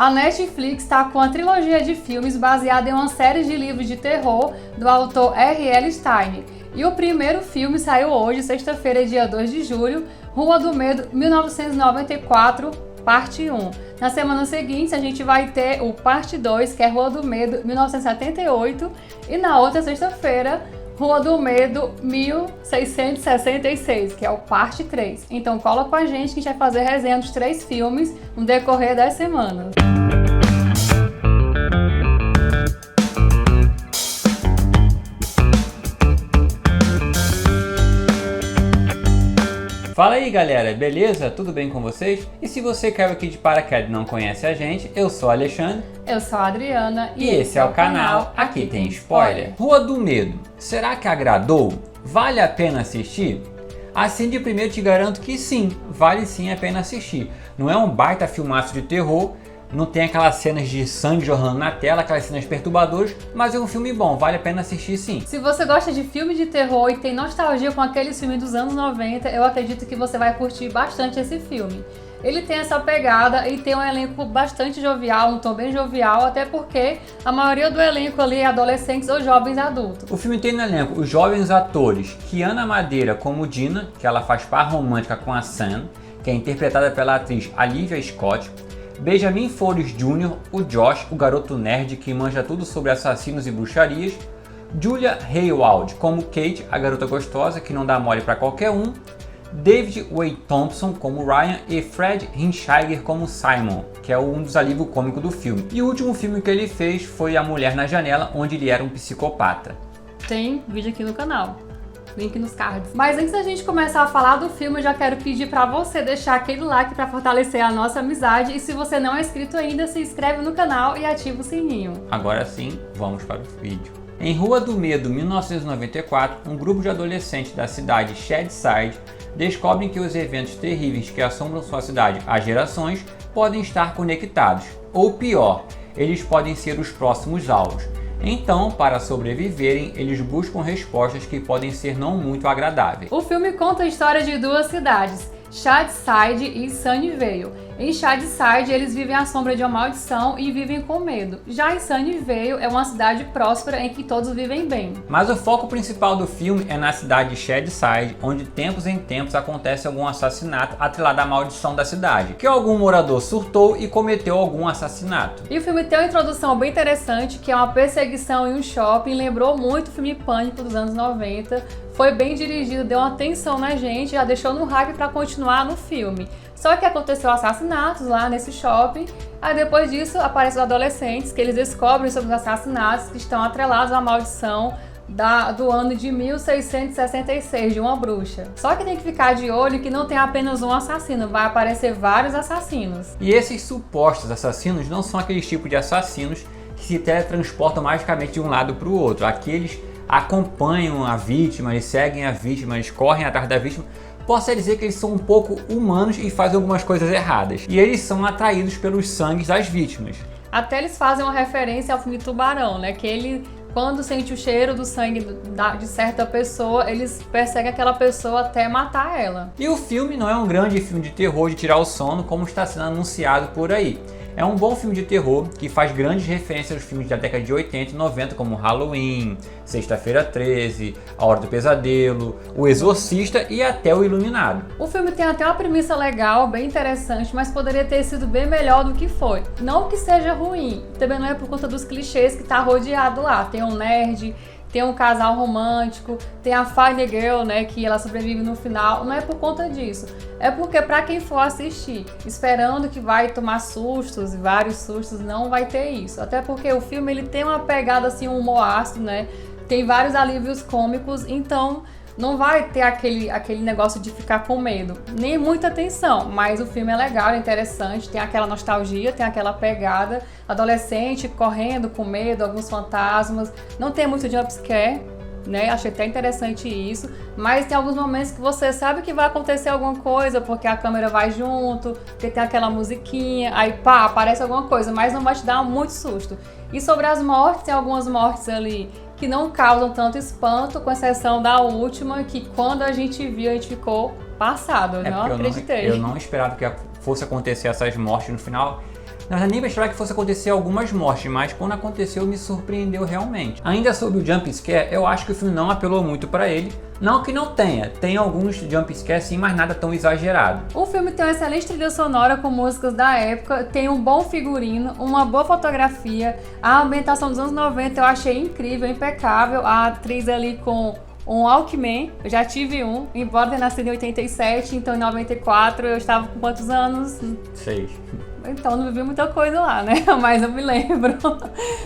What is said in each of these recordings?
A Netflix está com a trilogia de filmes baseada em uma série de livros de terror do autor R.L. Stine. E o primeiro filme saiu hoje, sexta-feira, dia 2 de julho, Rua do Medo, 1994, parte 1. Na semana seguinte, a gente vai ter o parte 2, que é Rua do Medo, 1978. E na outra sexta-feira, Rua do Medo 1666, que é o parte 3. Então cola com a gente que a gente vai fazer resenha dos 3 filmes no decorrer das semanas. Fala aí galera, beleza? Tudo bem com vocês? E se você caiu aqui de paraquedas e não conhece a gente, eu sou o Alexandre. Eu sou a Adriana e esse é o canal Aqui Tem Spoiler. Rua do Medo, será que agradou? Vale a pena assistir? Assim de primeiro te garanto que sim, vale sim a pena assistir. Não é um baita filmaço de terror, não tem aquelas cenas de sangue jorrando na tela, aquelas cenas perturbadoras, mas é um filme bom, vale a pena assistir sim. Se você gosta de filme de terror e tem nostalgia com aqueles filmes dos anos 90, eu acredito que você vai curtir bastante esse filme. Ele tem essa pegada e tem um elenco bastante jovial, um tom bem jovial, até porque a maioria do elenco ali é adolescentes ou jovens adultos. O filme tem no elenco os jovens atores Kiana Madeira como Dina, que ela faz par romântica com a Sam, que é interpretada pela atriz Olivia Scott, Benjamin Flores Jr., o Josh, o garoto nerd que manja tudo sobre assassinos e bruxarias, Julia Hayward como Kate, a garota gostosa que não dá mole pra qualquer um, David Wade Thompson como Ryan e Fred Hincheiger como Simon, que é um dos alívios cômicos do filme. E o último filme que ele fez foi A Mulher na Janela, onde ele era um psicopata. Tem vídeo aqui no canal. Link nos cards. Mas antes da gente começar a falar do filme, eu já quero pedir pra você deixar aquele like pra fortalecer a nossa amizade. E se você não é inscrito ainda, se inscreve no canal e ativa o sininho. Agora sim, vamos para o vídeo. Em Rua do Medo, 1994, um grupo de adolescentes da cidade Shadyside descobrem que os eventos terríveis que assombram sua cidade há gerações podem estar conectados. Ou pior, eles podem ser os próximos alvos. Então, para sobreviverem, eles buscam respostas que podem ser não muito agradáveis. O filme conta a história de duas cidades, Shadyside e Sunnyvale. Em Shadyside, eles vivem à sombra de uma maldição e vivem com medo. Já em Sunnyvale, é uma cidade próspera em que todos vivem bem. Mas o foco principal do filme é na cidade de Shadyside, onde tempos em tempos acontece algum assassinato atrelado à maldição da cidade, que algum morador surtou e cometeu algum assassinato. E o filme tem uma introdução bem interessante, que é uma perseguição em um shopping, lembrou muito o filme Pânico dos anos 90, foi bem dirigido, deu uma tensão na gente, já deixou no hype para continuar no filme. Só que aconteceu assassinatos lá nesse shopping, aí depois disso aparecem os adolescentes que eles descobrem sobre os assassinatos que estão atrelados à maldição do ano de 1666, de uma bruxa. Só que tem que ficar de olho que não tem apenas um assassino, vai aparecer vários assassinos. E esses supostos assassinos não são aqueles tipos de assassinos que se teletransportam magicamente de um lado para o outro. Aqueles acompanham a vítima, eles seguem a vítima, eles correm atrás da vítima. Posso dizer que eles são um pouco humanos e fazem algumas coisas erradas. E eles são atraídos pelos sangues das vítimas. Até eles fazem uma referência ao filme Tubarão, né? Que ele, quando sente o cheiro do sangue de certa pessoa, eles perseguem aquela pessoa até matar ela. E o filme não é um grande filme de terror de tirar o sono, como está sendo anunciado por aí. É um bom filme de terror que faz grandes referências aos filmes da década de 80 e 90, como Halloween, Sexta-feira 13, A Hora do Pesadelo, O Exorcista e até O Iluminado. O filme tem até uma premissa legal, bem interessante, mas poderia ter sido bem melhor do que foi. Não que seja ruim, também não é por conta dos clichês que tá rodeado lá. Tem um nerd, tem um casal romântico, tem a Final Girl, né, que ela sobrevive no final. Não é por conta disso. É porque pra quem for assistir, esperando que vai tomar sustos, vários sustos, não vai ter isso. Até porque o filme ele tem uma pegada assim, um humor ácido, né? Tem vários alívios cômicos, então não vai ter aquele negócio de ficar com medo. Nem muita tensão, mas o filme é legal, é interessante, tem aquela nostalgia, tem aquela pegada. Adolescente correndo com medo, alguns fantasmas. Não tem muito jumpscare, né? Achei até interessante isso. Mas tem alguns momentos que você sabe que vai acontecer alguma coisa, porque a câmera vai junto, porque tem aquela musiquinha, aí pá, aparece alguma coisa, mas não vai te dar muito susto. E sobre as mortes, tem algumas mortes ali que não causam tanto espanto, com exceção da última, que quando a gente viu, a gente ficou passado. Eu não acreditei. Eu não esperava que fosse acontecer essas mortes no final. Na verdade, nem pensava que fosse acontecer algumas mortes, mas quando aconteceu me surpreendeu realmente. Ainda sobre o jump scare, eu acho que o filme não apelou muito para ele. Não que não tenha, tem alguns jump scare sim, mas nada tão exagerado. O filme tem uma excelente trilha sonora com músicas da época, tem um bom figurino, uma boa fotografia, a ambientação dos anos 90 eu achei incrível, impecável, a atriz ali com um Walkman, eu já tive um, embora tenha nascido em 87, então em 94 eu estava com quantos anos? 6. Então não vivi muita coisa lá, né? Mas eu me lembro.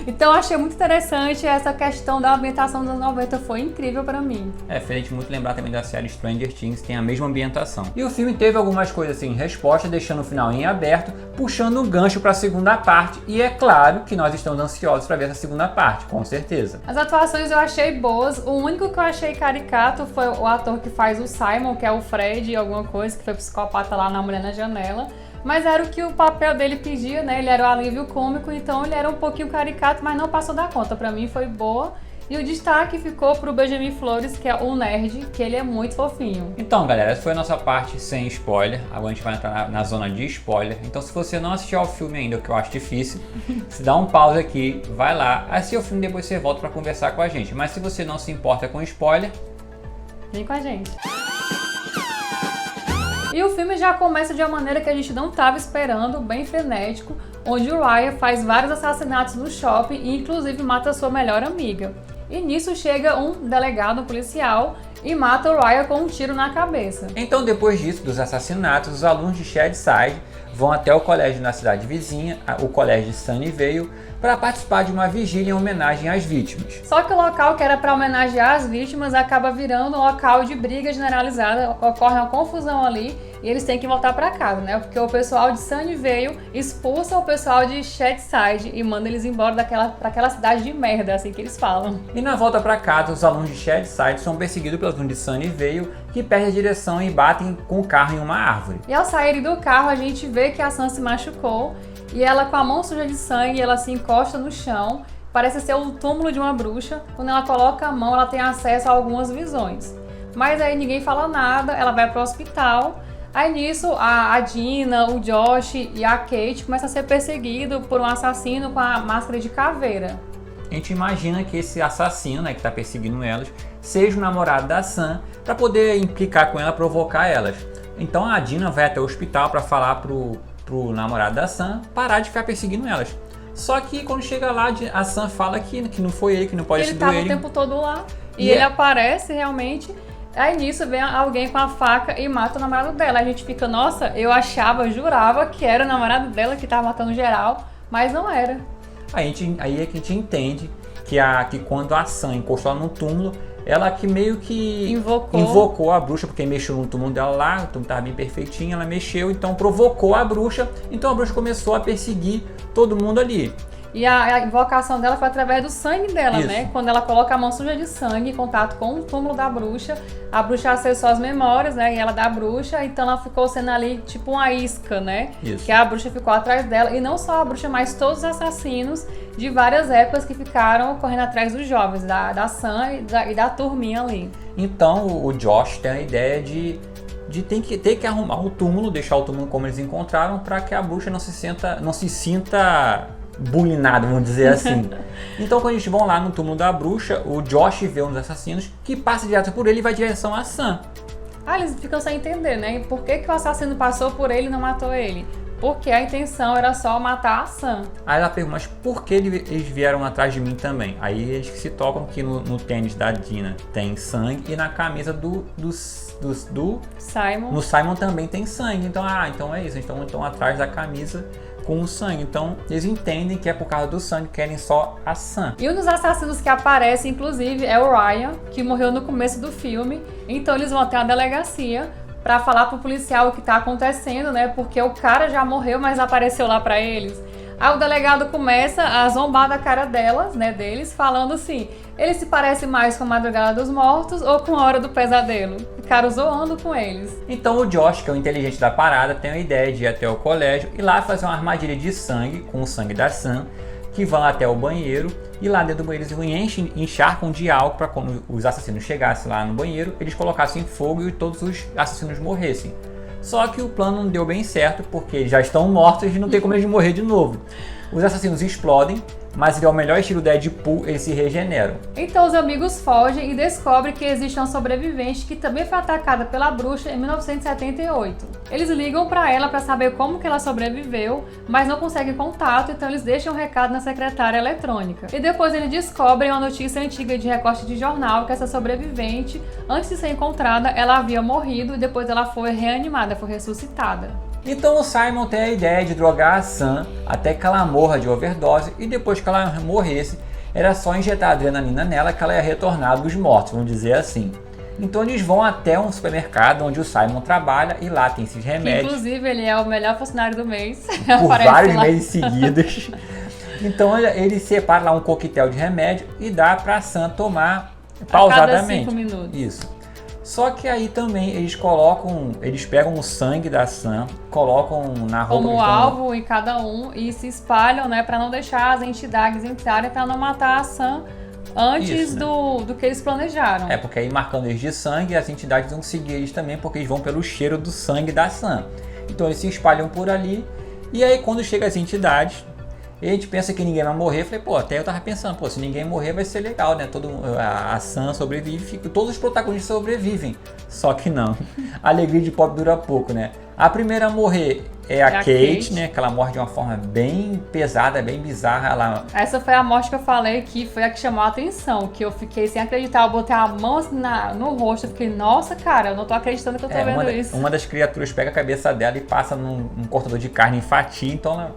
Então eu achei muito interessante essa questão da ambientação dos anos 90, foi incrível pra mim. Fez a gente muito lembrar também da série Stranger Things, que tem a mesma ambientação. E o filme teve algumas coisas assim, resposta, deixando o final em aberto, puxando um gancho pra segunda parte, e é claro que nós estamos ansiosos pra ver essa segunda parte, com certeza. As atuações eu achei boas, o único que eu achei caricato foi o ator que faz o Simon, que é o Fred, alguma coisa, que foi psicopata lá na Mulher na Janela. Mas era o que o papel dele pedia, né? Ele era o alívio cômico, então ele era um pouquinho caricato, mas não passou da conta. Pra mim foi boa. E o destaque ficou pro Benjamin Flores, que é o nerd, que ele é muito fofinho. Então, galera, essa foi a nossa parte sem spoiler. Agora a gente vai entrar na zona de spoiler. Então, se você não assistiu ao filme ainda, o que eu acho difícil, se dá um pause aqui, vai lá, assiste o filme e depois você volta pra conversar com a gente. Mas se você não se importa com spoiler, vem com a gente. E o filme já começa de uma maneira que a gente não estava esperando, bem frenético, onde o Ryan faz vários assassinatos no shopping e inclusive mata sua melhor amiga. E nisso chega um delegado policial e mata o Ryan com um tiro na cabeça. Então, depois disso, dos assassinatos, os alunos de Shadyside vão até o colégio na cidade vizinha, o colégio de Sunnyvale, para participar de uma vigília em homenagem às vítimas. Só que o local que era para homenagear as vítimas acaba virando um local de briga generalizada, ocorre uma confusão ali e eles têm que voltar para casa, né? Porque o pessoal de Sunnyvale expulsa o pessoal de Shadyside e manda eles embora para aquela cidade de merda, assim que eles falam. E na volta para casa, os alunos de Shadyside são perseguidos pelos alunos de Sunnyvale, que perdem a direção e batem com o carro em uma árvore. E ao saírem do carro, a gente vê que a Sam se machucou e ela, com a mão suja de sangue, ela se encosta no chão. Parece ser o túmulo de uma bruxa. Quando ela coloca a mão, ela tem acesso a algumas visões. Mas aí ninguém fala nada, ela vai para o hospital. Aí nisso, a Dina, o Josh e a Kate começam a ser perseguidos por um assassino com a máscara de caveira. A gente imagina que esse assassino, né, que está perseguindo elas, seja o namorado da Sam, para poder implicar com ela, provocar elas. Então a Dina vai até o hospital para falar pro namorado da Sam parar de ficar perseguindo elas. Só que quando chega lá, a Sam fala que não foi ele, que não pode ser ele. Ele tava o tempo todo lá e ele aparece realmente. Aí nisso vem alguém com a faca e mata o namorado dela. A gente fica, nossa, eu jurava que era o namorado dela que tava matando geral, mas não era. Aí é que a gente entende que quando a Sam encostou ela no túmulo, ela que meio que invocou a bruxa, porque mexeu no túmulo dela lá, o túmulo estava bem perfeitinho, ela mexeu, então provocou a bruxa, então a bruxa começou a perseguir todo mundo ali. E a invocação dela foi através do sangue dela, Isso. né? Quando ela coloca a mão suja de sangue em contato com o túmulo da bruxa, a bruxa acessou as memórias, né? E ela da bruxa, então ela ficou sendo ali tipo uma isca, né? Isso. Que a bruxa ficou atrás dela. E não só a bruxa, mas todos os assassinos de várias épocas que ficaram correndo atrás dos jovens, da Sam e da turminha ali. Então o Josh tem a ideia de ter que arrumar o túmulo, deixar o túmulo como eles encontraram, para que a bruxa não se sinta bulinado, vamos dizer assim. Então quando eles vão lá no túmulo da bruxa, o Josh vê um dos assassinos que passa direto por ele e vai em direção a Sam. Eles ficam sem entender, né? Por que o assassino passou por ele e não matou ele? Porque a intenção era só matar a Sam. Aí ela pergunta, mas por que eles vieram atrás de mim também? Aí eles se tocam que no tênis da Dina tem sangue e na camisa do Simon. No Simon também tem sangue. Então é isso. Então estão atrás da camisa com o sangue. Então eles entendem que é por causa do sangue, querem só a Sam. E um dos assassinos que aparece, inclusive, é o Ryan, que morreu no começo do filme. Então eles vão até a delegacia pra falar pro policial o que tá acontecendo, né? Porque o cara já morreu, mas apareceu lá pra eles. Aí o delegado começa a zombar da cara deles, falando assim: ele se parece mais com a Madrugada dos Mortos ou com a Hora do Pesadelo? Ficaram zoando com eles. Então o Josh, que é o inteligente da parada, tem a ideia de ir até o colégio e lá fazer uma armadilha de sangue, com o sangue da Sam, que vão até o banheiro e lá dentro do banheiro eles encharcam de álcool para quando os assassinos chegassem lá no banheiro, eles colocassem fogo e todos os assassinos morressem. Só que o plano não deu bem certo, porque eles já estão mortos e não tem como eles morrer de novo. Os assassinos explodem, mas ao melhor estilo Deadpool, eles se regeneram. Então os amigos fogem e descobrem que existe uma sobrevivente que também foi atacada pela bruxa em 1978. Eles ligam para ela para saber como que ela sobreviveu, mas não conseguem contato, então eles deixam um recado na secretária eletrônica. E depois eles descobrem uma notícia antiga de recorte de jornal que essa sobrevivente, antes de ser encontrada, ela havia morrido e depois ela foi reanimada, foi ressuscitada. Então o Simon tem a ideia de drogar a Sam até que ela morra de overdose, e depois que ela morresse, era só injetar adrenalina nela que ela ia retornar dos mortos, vamos dizer assim. Então eles vão até um supermercado onde o Simon trabalha e lá tem esses remédios. Que, inclusive ele é o melhor funcionário do mês. Por vários meses seguidos. Então ele separa lá um coquetel de remédio e dá pra Sam tomar pausadamente. A cada 5 minutos. Isso. Só que aí também eles pegam o sangue da Sam, colocam na roupa como alvo em cada um e se espalham, né, para não deixar as entidades entrarem, para não matar a Sam antes Isso, né? do que eles planejaram. É, porque aí marcando eles de sangue, as entidades vão seguir eles também, porque eles vão pelo cheiro do sangue da Sam. Então eles se espalham por ali, e aí quando chega as entidades, a gente pensa que ninguém vai morrer. Falei, pô, até eu tava pensando, pô, se ninguém morrer vai ser legal, né? A Sam sobrevive, todos os protagonistas sobrevivem. Só que não. A alegria de pobre dura pouco, né? A primeira a morrer é a Kate, né? Que ela morre de uma forma bem pesada, bem bizarra. Essa foi a morte que eu falei que foi a que chamou a atenção, que eu fiquei sem acreditar. Eu botei a mão assim no rosto, eu fiquei, nossa, cara, eu não tô acreditando que eu tô vendo isso. Uma das criaturas pega a cabeça dela e passa num cortador de carne em fatia, então ela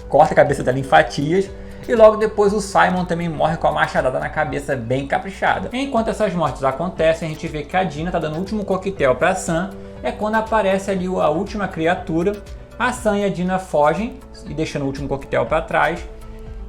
corta a cabeça dela em fatias, e logo depois o Simon também morre com a machadada na cabeça bem caprichada. Enquanto essas mortes acontecem, a gente vê que a Dina tá dando o último coquetel pra Sam, é quando aparece ali a última criatura, a Sam e a Dina fogem, e deixando o último coquetel pra trás,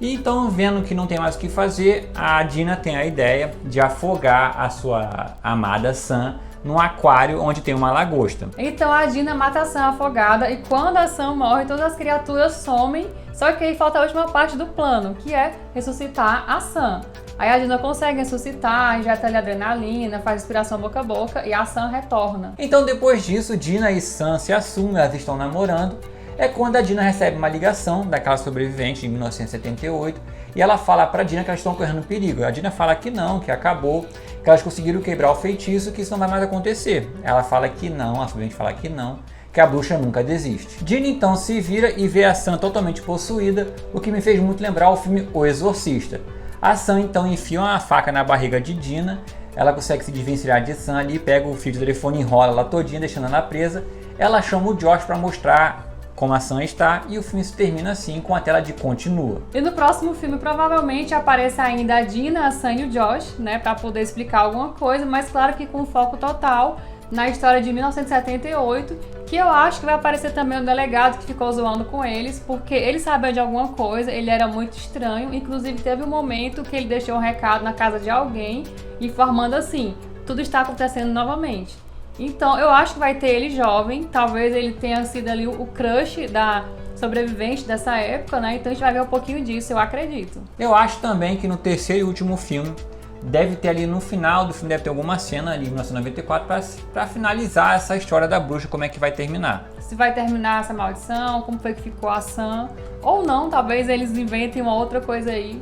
e então vendo que não tem mais o que fazer, a Dina tem a ideia de afogar a sua amada Sam num aquário onde tem uma lagosta. Então a Dina mata a Sam afogada, e quando a Sam morre, todas as criaturas somem. Só que aí falta a última parte do plano, que é ressuscitar a Sam. Aí a Dina consegue ressuscitar, injeta ali adrenalina, faz respiração boca a boca e a Sam retorna. Então depois disso, Dina e Sam se assumem, elas estão namorando. É quando a Dina recebe uma ligação daquela sobrevivente de 1978 e ela fala pra Dina que elas estão correndo perigo. A Dina fala que não, que acabou, que elas conseguiram quebrar o feitiço, que isso não vai mais acontecer. Ela fala que não, a sobrevivente fala que não, que a bruxa nunca desiste. Dina então se vira e vê a Sam totalmente possuída, o que me fez muito lembrar o filme O Exorcista. A Sam então enfia uma faca na barriga de Dina, ela consegue se desvencilhar de Sam ali, pega o fio de telefone, enrola ela todinha, deixando ela presa. Ela chama o Josh para mostrar como a Sam está, e o filme se termina assim, com a tela de continua. E no próximo filme provavelmente aparece ainda a Dina, a Sam e o Josh, né, para poder explicar alguma coisa, mas claro que com foco total na história de 1978, que eu acho que vai aparecer também o delegado que ficou zoando com eles, porque ele sabia de alguma coisa, ele era muito estranho, inclusive teve um momento que ele deixou um recado na casa de alguém, informando assim, tudo está acontecendo novamente. Então eu acho que vai ter ele jovem, talvez ele tenha sido ali o crush da sobrevivente dessa época, né? Então a gente vai ver um pouquinho disso, eu acredito. Eu acho também que no terceiro e último filme, deve ter ali no final do filme, deve ter alguma cena ali em 1994 para finalizar essa história da bruxa, como é que vai terminar. Se vai terminar essa maldição, como foi que ficou a Sam, ou não, talvez eles inventem uma outra coisa aí.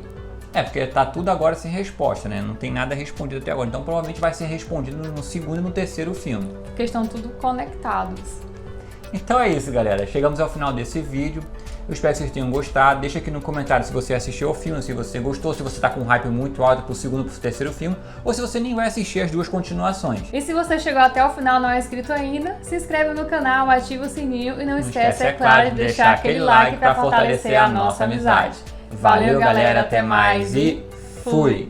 É, porque tá tudo agora sem resposta, né? Não tem nada respondido até agora. Então provavelmente vai ser respondido no segundo e no terceiro filme. Porque estão tudo conectados. Então é isso, galera. Chegamos ao final desse vídeo. Eu espero que vocês tenham gostado. Deixa aqui no comentário se você assistiu ao filme, se você gostou, se você tá com um hype muito alto pro segundo e pro terceiro filme, ou se você nem vai assistir as duas continuações. E se você chegou até o final e não é inscrito ainda, se inscreve no canal, ativa o sininho e não esquece, é claro, de deixar aquele like para fortalecer a nossa amizade. Valeu, galera, até mais e fui!